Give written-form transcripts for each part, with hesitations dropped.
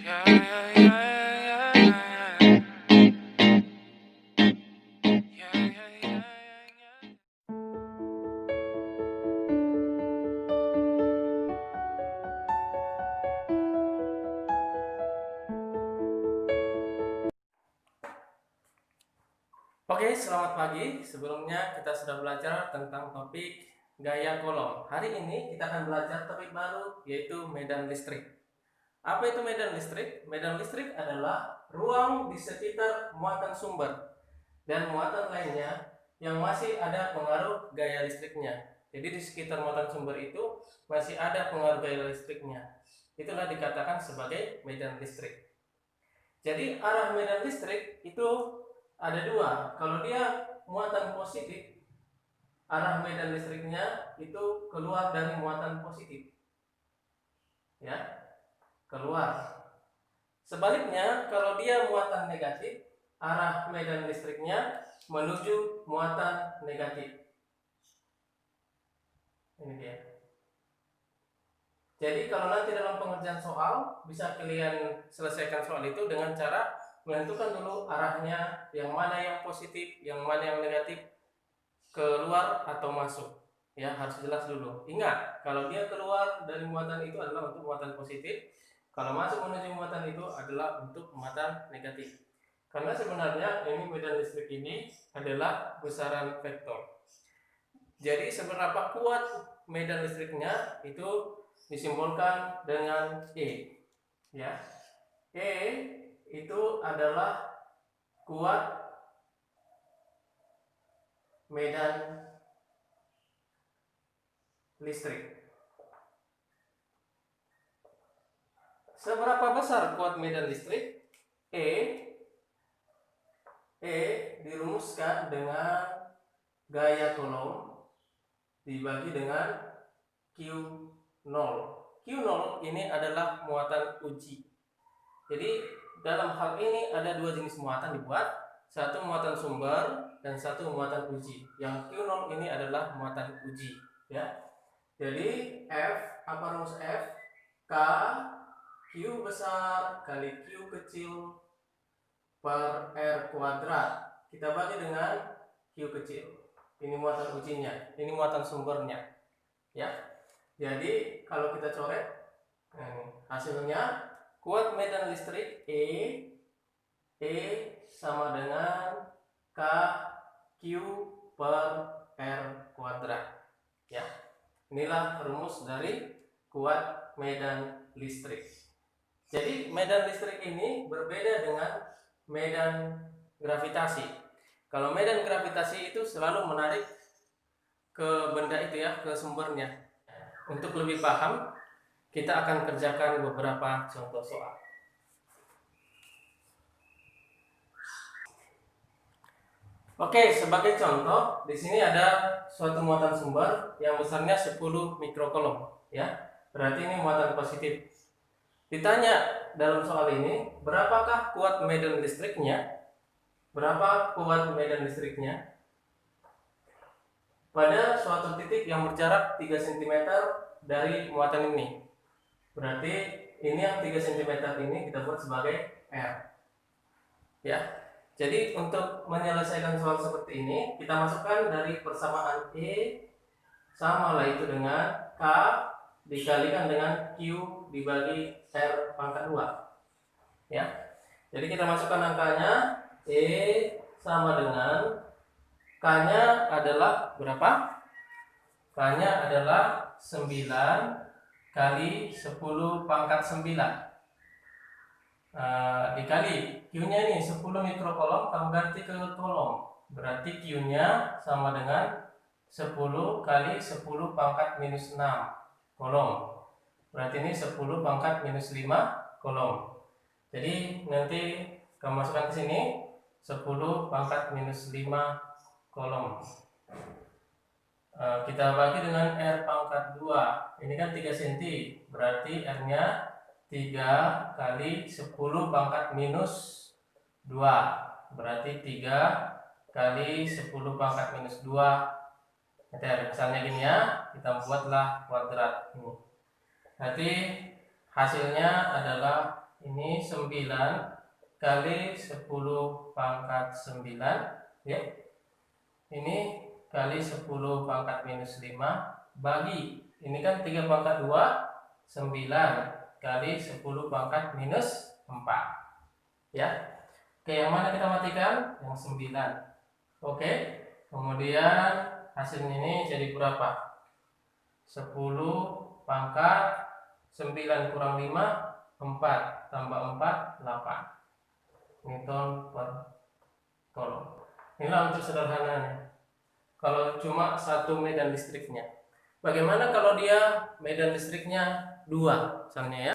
Yeah, yeah, yeah, yeah, yeah, yeah, yeah, yeah. Oke, selamat pagi. Sebelumnya kita sudah belajar tentang topik gaya kolom. Hari ini kita akan belajar topik baru, yaitu medan listrik. Apa itu medan listrik? Medan listrik adalah ruang di sekitar muatan sumber dan muatan lainnya yang masih ada pengaruh gaya listriknya. Jadi di sekitar muatan sumber itu masih ada pengaruh gaya listriknya. Itulah dikatakan sebagai medan listrik. Jadi arah medan listrik itu ada dua. Kalau dia muatan positif, arah medan listriknya itu keluar dari muatan positif, ya, keluar. Sebaliknya, kalau dia muatan negatif, arah medan listriknya menuju muatan negatif. Ini dia. Jadi kalau nanti dalam pengerjaan soal, bisa kalian selesaikan soal itu dengan cara menentukan dulu arahnya, yang mana yang positif, yang mana yang negatif, keluar atau masuk. Ya, harus jelas dulu. Ingat, kalau dia keluar dari muatan itu adalah untuk muatan positif, kalau masuk menuju muatan itu adalah untuk muatan negatif. Karena sebenarnya ini medan listrik ini adalah besaran vektor. Jadi seberapa kuat medan listriknya itu disimbolkan dengan E. Ya, E itu adalah kuat medan listrik. Seberapa besar kuat medan listrik? E dirumuskan dengan gaya kolom dibagi dengan Q0. Q0 ini adalah muatan uji. Jadi dalam hal ini ada dua jenis muatan dibuat, satu muatan sumber dan satu muatan uji. Yang Q0 ini adalah muatan uji, ya. Jadi F, apa rumus F? K Q besar kali Q kecil per R kuadrat. Kita bagi dengan Q kecil. Ini muatan ujinya, ini muatan sumbernya, ya. Jadi kalau kita coret, hasilnya kuat medan listrik E sama dengan K Q per R kuadrat, ya. Inilah rumus dari kuat medan listrik. Jadi medan listrik ini berbeda dengan medan gravitasi. Kalau medan gravitasi itu selalu menarik ke benda itu, ya, ke sumbernya. Untuk lebih paham, kita akan kerjakan beberapa contoh soal. Oke, sebagai contoh, di sini ada suatu muatan sumber yang besarnya 10 mikrokolom, ya. Berarti ini muatan positif. Ditanya dalam soal ini, berapakah kuat medan listriknya? Berapa kuat medan listriknya pada suatu titik yang berjarak 3 cm dari muatan ini? Berarti ini yang 3 cm ini kita buat sebagai R, ya. Jadi untuk menyelesaikan soal seperti ini, kita masukkan dari persamaan E sama lah itu dengan K dikalikan dengan Q dibagi R pangkat 2, ya. Jadi kita masukkan angkanya. E sama dengan K-nya adalah berapa? K-nya adalah 9 kali 10 pangkat 9, dikali Q-nya ini 10 mikrokolom, kamu ganti ke kolom. Berarti Q-nya sama dengan 10 kali 10 pangkat minus 6 kolom. Berarti ini 10 pangkat minus 5 kolom. Jadi nanti kamu masukkan ke sini 10 pangkat minus 5 kolom. Kita bagi dengan R pangkat 2. Ini kan 3 cm. Berarti R-nya 3 kali 10 pangkat minus 2. Berarti 3 kali 10 pangkat minus 2 meter. Misalnya gini, ya. Kita buatlah kuadrat ini. Berarti hasilnya adalah Ini 9 kali 10 pangkat 9 ya. Ini kali 10 pangkat minus 5 bagi ini kan 3 pangkat 2 9 kali 10 pangkat minus 4 ya. Oke, yang mana kita matikan? Yang 9. Oke, kemudian hasilnya ini jadi berapa? 10 pangkat 9 kurang 5 4 tambah 4 8 Newton per kolom. Inilah untuk sederhananya. Kalau cuma satu medan listriknya. Bagaimana kalau dia medan listriknya 2 misalnya ya?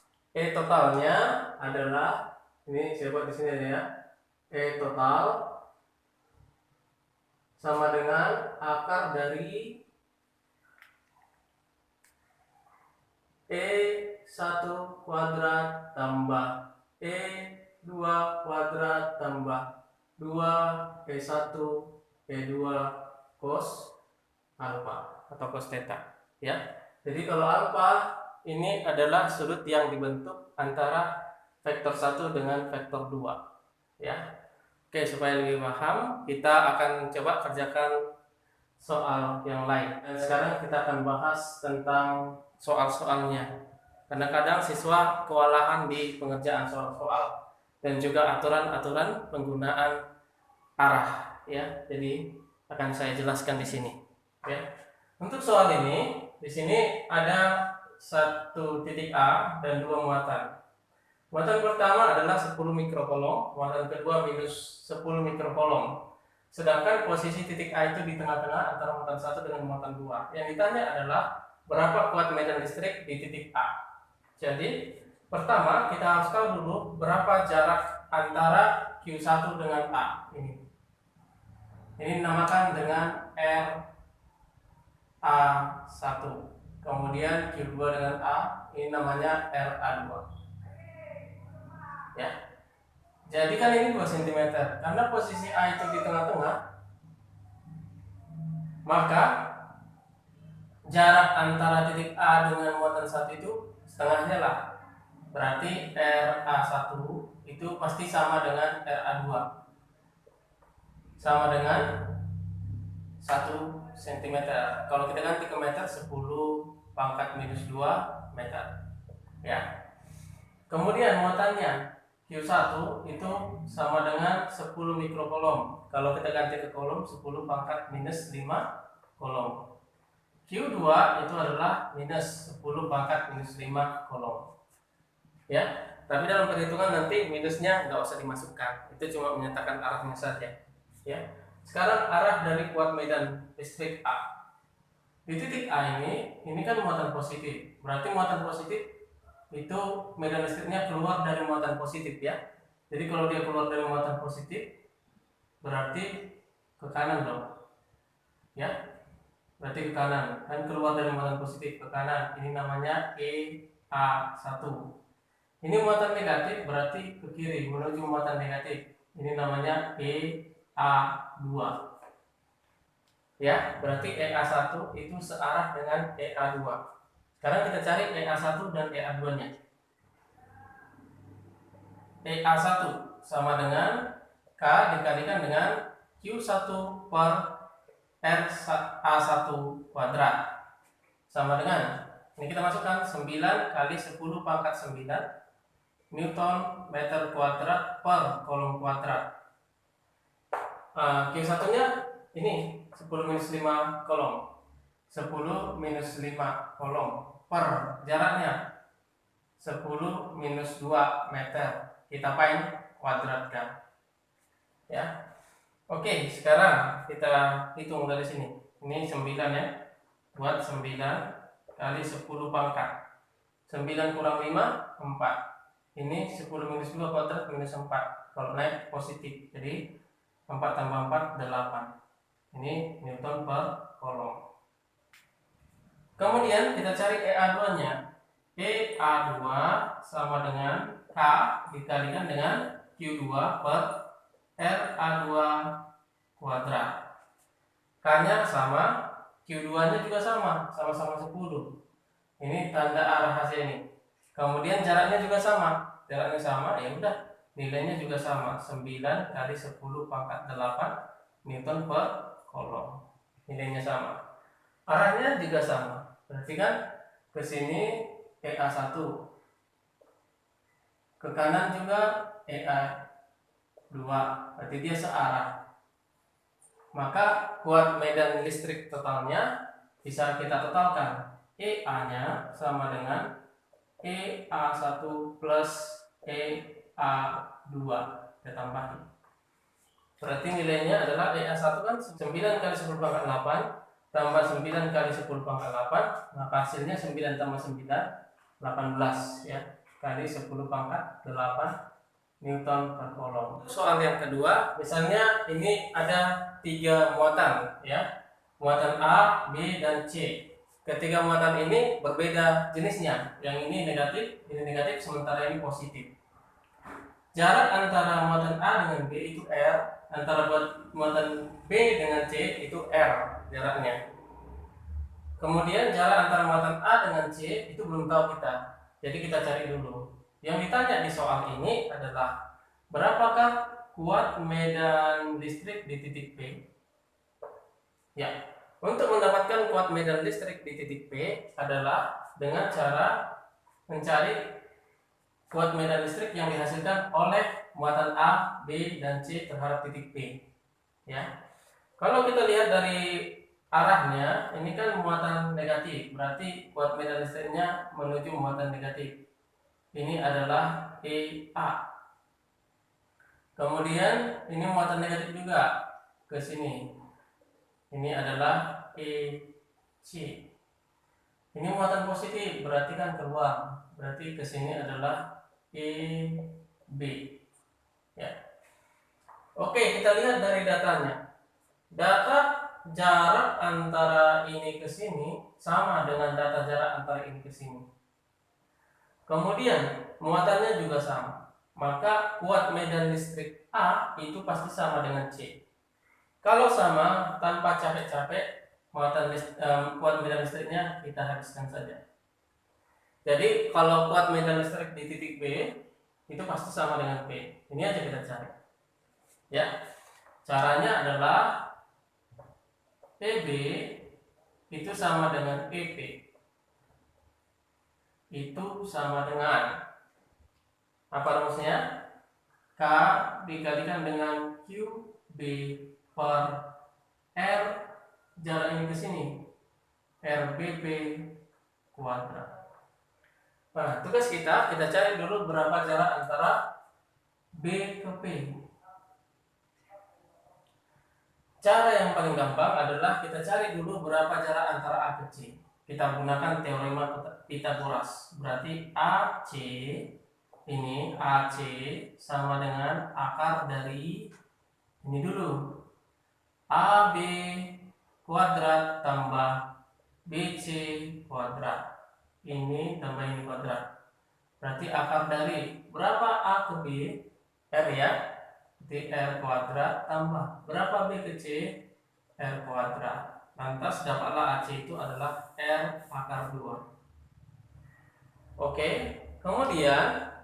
Totalnya adalah ini saya buat di sini aja ya. Total sama dengan akar dari E1 kuadrat tambah E2 kuadrat tambah 2 E1 E2 cos alfa atau cos theta ya. Jadi kalau alfa ini adalah sudut yang dibentuk antara vektor 1 dengan vektor 2 ya. Oke, supaya lebih paham kita akan coba kerjakan soal yang lain. Dan sekarang kita akan bahas tentang soal-soalnya. Karena kadang siswa kewalahan di pengerjaan soal-soal dan juga aturan-aturan penggunaan arah ya. Jadi akan saya jelaskan di sini ya. Untuk soal ini di sini ada satu titik A dan 2 muatan. Muatan pertama adalah 10 mikrokolom, muatan kedua minus 10 mikrokolom. Sedangkan posisi titik A itu di tengah-tengah antara muatan 1 dengan muatan 2. Yang ditanya adalah berapa kuat medan listrik di titik A. Jadi pertama kita harus tahu dulu berapa jarak antara Q1 dengan A ini. Ini dinamakan dengan RA1. Kemudian Q2 dengan A ini namanya RA2. Ya. Jadi kan ini 2 cm. Karena posisi A itu di tengah-tengah, maka jarak antara titik A dengan muatan 1 itu setengahnya lah. Berarti RA1 itu pasti sama dengan RA2. Sama dengan 1 cm. Kalau kita ganti ke meter 10 pangkat minus 2 meter. Ya. Kemudian muatannya Q1 itu sama dengan 10 mikrokolom. Kalau kita ganti ke kolom 10 pangkat minus 5 kolom. Q2 itu adalah minus 10 pangkat minus 5 kolom. Ya, tapi dalam perhitungan nanti minusnya nggak usah dimasukkan. Itu cuma menyatakan arahnya saja. Ya. Sekarang arah dari kuat medan listrik A. Di titik A ini kan muatan positif. Berarti muatan positif itu medan listriknya keluar dari muatan positif ya. Jadi kalau dia keluar dari muatan positif berarti ke kanan dong. Ya. Berarti ke kanan. Dan keluar dari muatan positif ke kanan. Ini namanya EA1. Ini muatan negatif berarti ke kiri menuju muatan negatif. Ini namanya EA2. Ya, berarti EA1 itu searah dengan EA2. Sekarang kita cari EA1 dan EA2-nya. EA1 sama dengan K dikalikan dengan Q1 per RA1 kuadrat. Sama dengan, ini kita masukkan 9 kali 10 pangkat 9 Newton meter kuadrat per kolom kuadrat. Q1-nya ini 10 minus 5 kolom. 10 minus 5 kolom per jaraknya 10 minus 2 meter. Kita apain? Kuadratkan. Ya. Oke, sekarang kita hitung dari sini. Ini 9 ya. Buat 9 kali 10 pangkat. 9 kurang 5 4. Ini 10 minus 2 kuadrat minus 4. Kalau naik positif. Jadi 4 tambah 4 8. Ini Newton per kolom. Kemudian kita cari EA2-nya. EA2 sama dengan K dikalikan dengan Q2 per RA2 kuadrat. K-nya sama, Q2-nya juga sama, sama-sama 10. Ini tanda arah hasil ini. Kemudian jaraknya juga sama. jaraknya sama, ya udah nilainya juga sama, 9 kali 10 pangkat 8 Newton per kolom. Nilainya sama. Arahnya juga sama. Berarti kan ke sini EA1. Ke kanan juga EA2. Berarti dia searah. Maka kuat medan listrik totalnya bisa kita totalkan. EA-nya sama dengan EA1 plus EA2. Kita tambahin. Berarti nilainya adalah EA1 kan 9 kali 10 pangkat 8 tambah 9 kali 10 pangkat 8, maka hasilnya 9 tambah 9 18 ya, kali 10 pangkat 8 Newton per kolom. Soal yang kedua, misalnya ini ada 3 muatan ya, muatan A, B, dan C. Ketiga muatan ini berbeda jenisnya, yang ini negatif, sementara ini positif. Jarak antara muatan A dengan B itu R, antara muatan B dengan C itu R jaraknya. Kemudian jarak antara muatan A dengan C itu belum tahu kita, jadi kita cari dulu. Yang ditanya di soal ini adalah berapakah kuat medan listrik di titik P? Ya, untuk mendapatkan kuat medan listrik di titik P adalah dengan cara mencari kuat medan listrik yang dihasilkan oleh muatan A, B, dan C terhadap titik P. Ya, kalau kita lihat dari arahnya, ini kan muatan negatif, berarti kuat medan listriknya menuju muatan negatif. Ini adalah EA. Kemudian ini muatan negatif juga ke sini. Ini adalah EC. Ini muatan positif, berarti kan keluar. Berarti ke sini adalah EB. Ya. Oke, kita lihat dari datanya. Data jarak antara ini ke sini sama dengan data jarak antara ini ke sini. Kemudian muatannya juga sama. Maka kuat medan listrik A itu pasti sama dengan C. Kalau sama, tanpa capek-capek, kuat medan listriknya kita habiskan saja. Jadi kalau kuat medan listrik di titik B itu pasti sama dengan P. Ini aja kita cari. Ya, caranya adalah PB itu sama dengan PP. Itu sama dengan apa rumusnya? K dikalikan dengan QB per R, jarak ini ke sini, RBB kuadrat. Nah, tugas kita cari dulu berapa jarak antara B ke P. Cara yang paling gampang adalah kita cari dulu berapa jarak antara A ke C. Kita gunakan teorema Pythagoras. Berarti AC ini AC sama dengan akar dari ini dulu, AB kuadrat tambah BC kuadrat. Ini tambah ini kuadrat. Berarti akar dari berapa A ke B? R ya. Berarti R kuadrat tambah berapa B ke C? R kuadrat. Lantas dapatlah AC itu adalah R akar 2. Oke, kemudian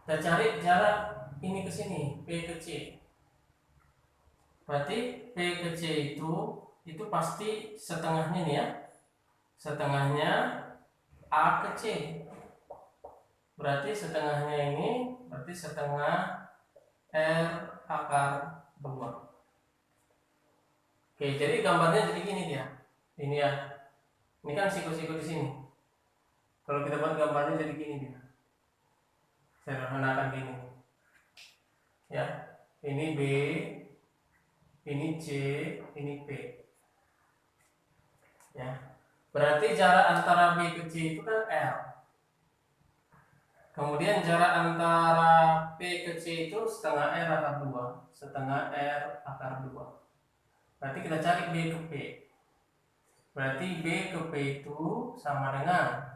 kita cari jarak ini ke sini, P ke C. Berarti P ke C itu pasti setengahnya nih ya. Setengahnya A ke C. Berarti setengahnya ini berarti setengah R akar 2. Oke, jadi gambarnya jadi gini dia. Ini ya. Ini kan siku-siku di sini. Kalau kita buat gambarnya jadi gini dia. Saya sederhanakan gini. Ya, ini B, ini C, ini P. Ya. Berarti jarak antara B ke C itu kan L. Kemudian jarak antara P ke C itu setengah R akar 2. Setengah R akar 2. Berarti kita cari B ke P. Berarti B ke P itu sama dengan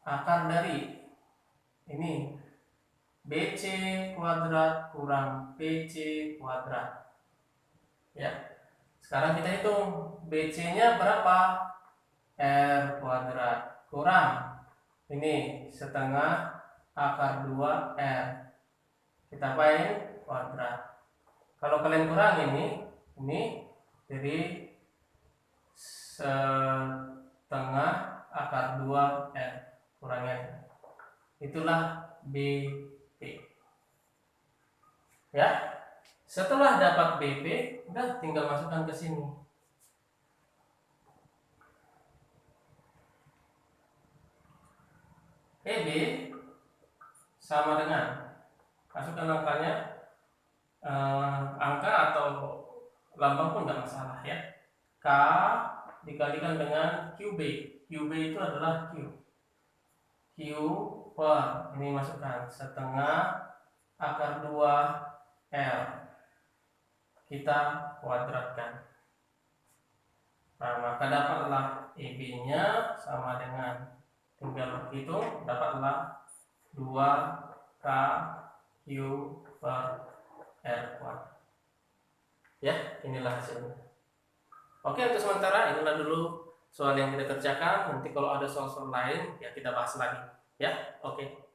akar dari ini BC kuadrat kurang PC kuadrat. Ya. Sekarang kita hitung BC-nya berapa? R kuadrat kurang ini setengah akar 2R. Kita apain? Kuadrat. Kalau kalian kurang ini jadi setengah akar 2R kurangnya. Itulah BP. Ya. Setelah dapat BP, udah tinggal masukkan ke sini. EB sama dengan, masukkan angkanya, angka atau lambang pun tidak masalah ya. K dikalikan dengan QB. QB itu adalah Q per, ini masukkan setengah akar 2R, kita kuadratkan. Nah, maka dapatlah EB nya sama dengan, tinggal hitung, dapatlah 2K Q per R kuadrat. Ya, inilah hasilnya. Oke, untuk sementara inilah dulu soal yang kita kerjakan. Nanti kalau ada soal-soal lain ya kita bahas lagi. Ya, oke.